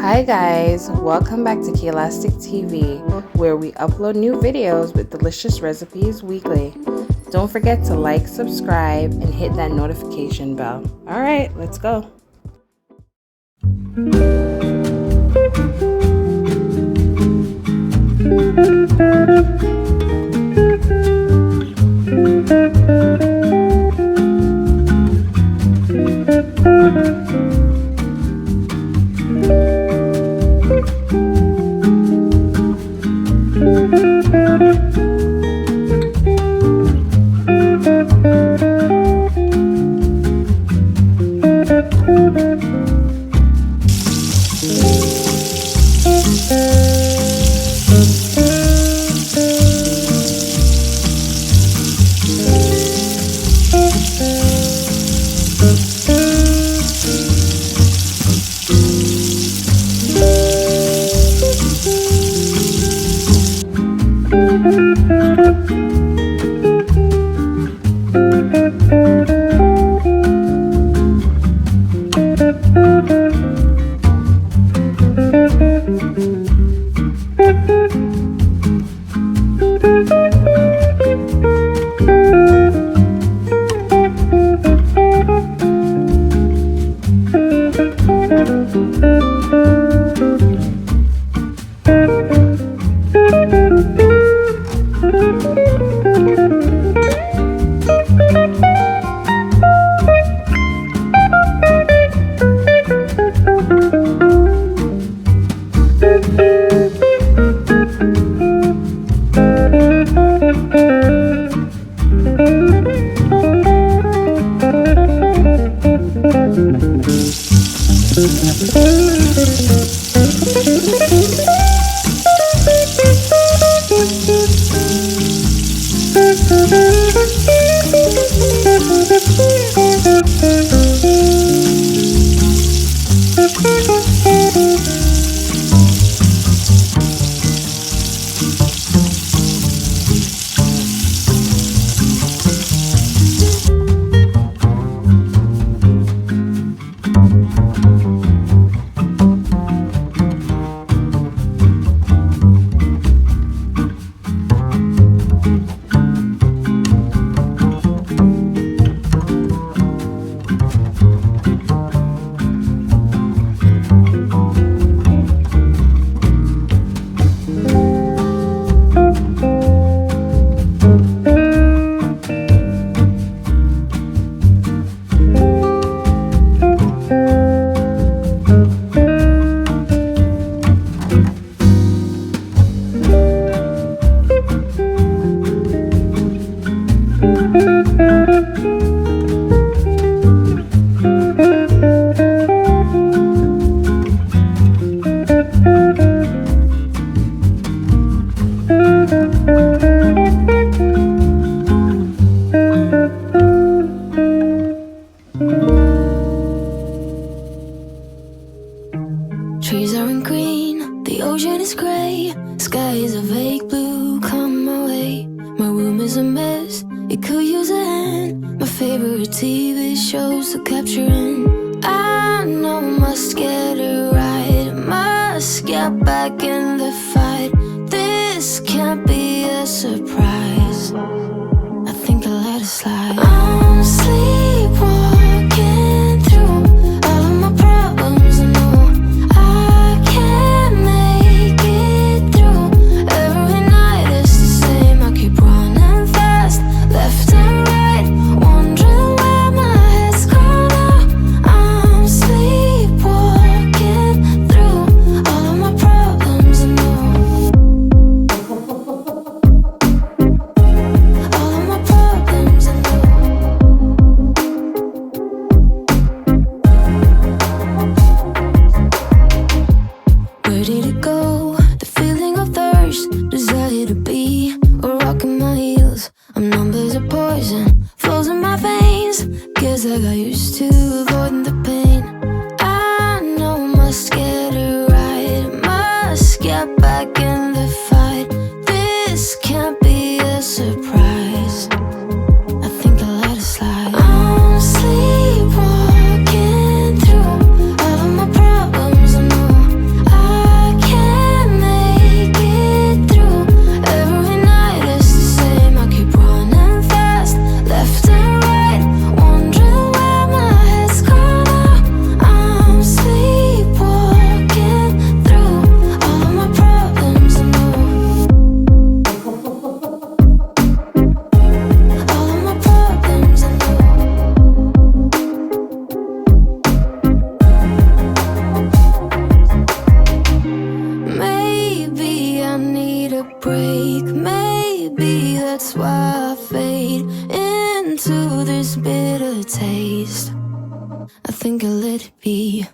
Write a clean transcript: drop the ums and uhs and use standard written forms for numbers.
Hi guys, welcome back to Keelastic TV, where we upload new videos with delicious recipes weekly. Don't forget to like, subscribe, and hit that notification bell. Alright, let's go. Trees aren't green, the ocean is gray, sky is a vague blue, come my way. My room is a mess, it could use a hand. My favorite TV shows to capture in. I know I must get it right, must get back in the fight. This can't be a surprise, I think I let it slide. I'm sleepwalking through all of my problems, I know I can't make it through. Every night is the same, I keep running fast, left and right, wondering where my head's gone now. I'm sleepwalking through all of my problems, I know. All of my problems, I know. I think I'll let it be.